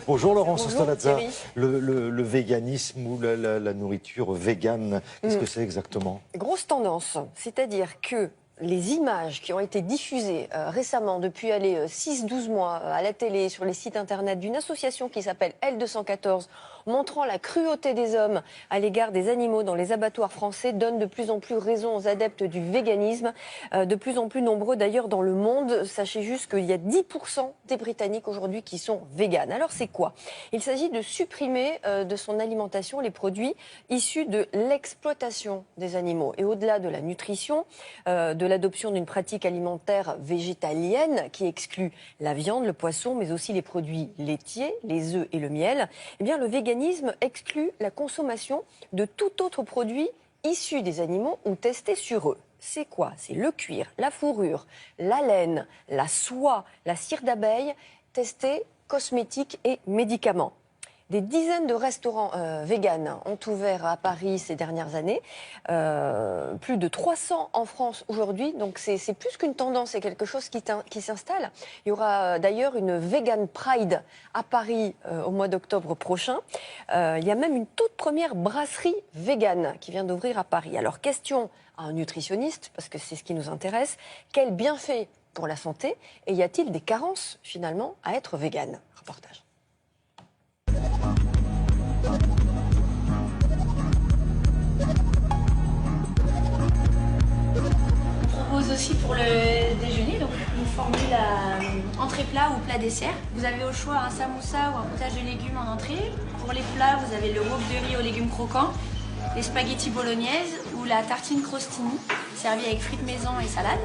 Bonjour Laurence Bonjour, Stolazza. Thierry. Le véganisme ou la nourriture végane, qu'est-ce que c'est exactement? Grosse tendance, c'est-à-dire que les images qui ont été diffusées récemment, depuis 6-12 mois, à la télé, sur les sites internet d'une association qui s'appelle L214, montrant la cruauté des hommes à l'égard des animaux dans les abattoirs français, donnent de plus en plus raison aux adeptes du véganisme, de plus en plus nombreux d'ailleurs dans le monde. Sachez juste qu'il y a 10% des Britanniques aujourd'hui qui sont véganes. Alors c'est quoi? Il s'agit de supprimer de son alimentation les produits issus de l'exploitation des animaux. Et au-delà de la nutrition, de l'adoption d'une pratique alimentaire végétalienne qui exclut la viande, le poisson, mais aussi les produits laitiers, les œufs et le miel, eh bien, le véganisme exclut la consommation de tout autre produit issu des animaux ou testé sur eux. C'est quoi? C'est le cuir, la fourrure, la laine, la soie, la cire d'abeille, testés, cosmétiques et médicaments. Des dizaines de restaurants véganes ont ouvert à Paris ces dernières années, plus de 300 en France aujourd'hui, donc c'est plus qu'une tendance, c'est quelque chose qui s'installe. Il y aura d'ailleurs une Vegan Pride à Paris au mois d'octobre prochain. Il y a même une toute première brasserie végane qui vient d'ouvrir à Paris. Alors question à un nutritionniste, parce que c'est ce qui nous intéresse, quel bienfait pour la santé et y a-t-il des carences finalement à être végane? Reportage. Aussi pour le déjeuner, donc une formule entrée-plat ou plat-dessert. Vous avez au choix un samoussa ou un potage de légumes en entrée. Pour les plats, vous avez le wok de riz aux légumes croquants, les spaghettis bolognaises ou la tartine crostini, servie avec frites maison et salade.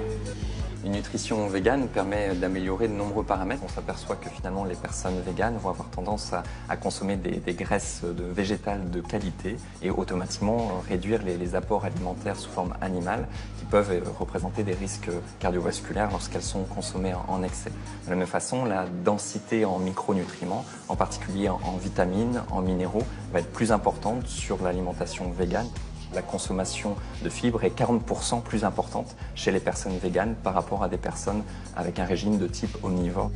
Une nutrition végane permet d'améliorer de nombreux paramètres. On s'aperçoit que finalement les personnes véganes vont avoir tendance à consommer des graisses végétales de qualité et automatiquement réduire les apports alimentaires sous forme animale qui peuvent représenter des risques cardiovasculaires lorsqu'elles sont consommées en excès. De la même façon, la densité en micronutriments, en particulier en vitamines, en minéraux, va être plus importante sur l'alimentation végane. La consommation de fibres est 40% plus importante chez les personnes véganes par rapport à des personnes avec un régime de type omnivore.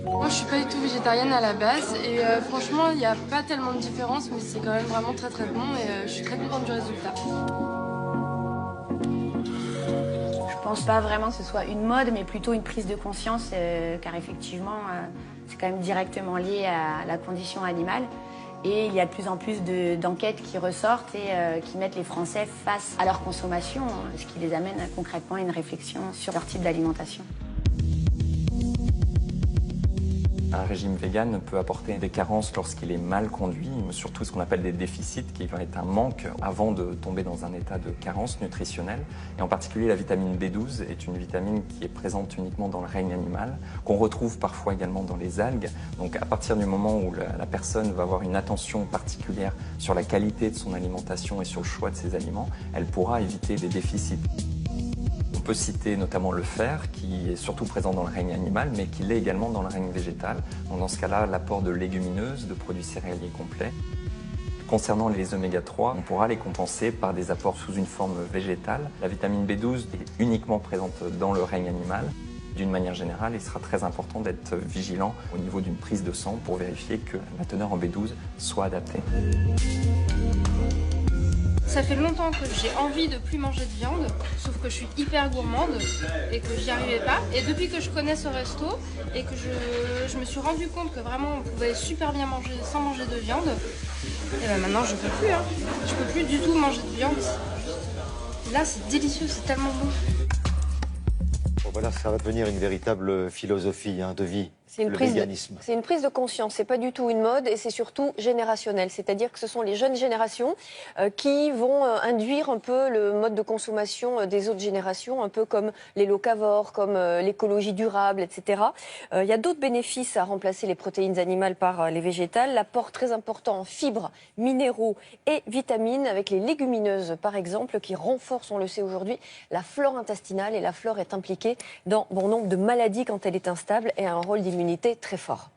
Moi, je suis pas du tout végétarienne à la base et franchement, il n'y a pas tellement de différence, mais c'est quand même vraiment très très bon et je suis très contente du résultat. Je pense pas vraiment que ce soit une mode, mais plutôt une prise de conscience, car effectivement, c'est quand même directement lié à la condition animale. Et il y a de plus en plus d'enquêtes qui ressortent et qui mettent les Français face à leur consommation, ce qui les amène concrètement à une réflexion sur leur type d'alimentation. Un régime vegan peut apporter des carences lorsqu'il est mal conduit, surtout ce qu'on appelle des déficits, qui va être un manque avant de tomber dans un état de carence nutritionnelle. Et en particulier, la vitamine B12 est une vitamine qui est présente uniquement dans le règne animal, qu'on retrouve parfois également dans les algues. Donc à partir du moment où la personne va avoir une attention particulière sur la qualité de son alimentation et sur le choix de ses aliments, elle pourra éviter des déficits. On peut citer notamment le fer, qui est surtout présent dans le règne animal, mais qui l'est également dans le règne végétal. Donc dans ce cas-là, l'apport de légumineuses, de produits céréaliers complets. Concernant les oméga 3, on pourra les compenser par des apports sous une forme végétale. La vitamine B12 est uniquement présente dans le règne animal. D'une manière générale, il sera très important d'être vigilant au niveau d'une prise de sang pour vérifier que la teneur en B12 soit adaptée. Ça fait longtemps que j'ai envie de plus manger de viande, sauf que je suis hyper gourmande et que j'y arrivais pas. Et depuis que je connais ce resto et que je me suis rendu compte que vraiment on pouvait super bien manger sans manger de viande, et ben maintenant je peux plus. Je peux plus du tout manger de viande. Là c'est délicieux, c'est tellement bon. Bon, voilà, ça va devenir une véritable philosophie de vie. C'est une prise de conscience, c'est pas du tout une mode et c'est surtout générationnel. C'est-à-dire que ce sont les jeunes générations qui vont induire un peu le mode de consommation des autres générations, un peu comme les locavores, comme l'écologie durable, etc. Il y a d'autres bénéfices à remplacer les protéines animales par les végétales. L'apport très important en fibres, minéraux et vitamines avec les légumineuses, par exemple, qui renforcent, on le sait aujourd'hui, la flore intestinale. Et la flore est impliquée dans bon nombre de maladies quand elle est instable et a un rôle d'immunité très fort.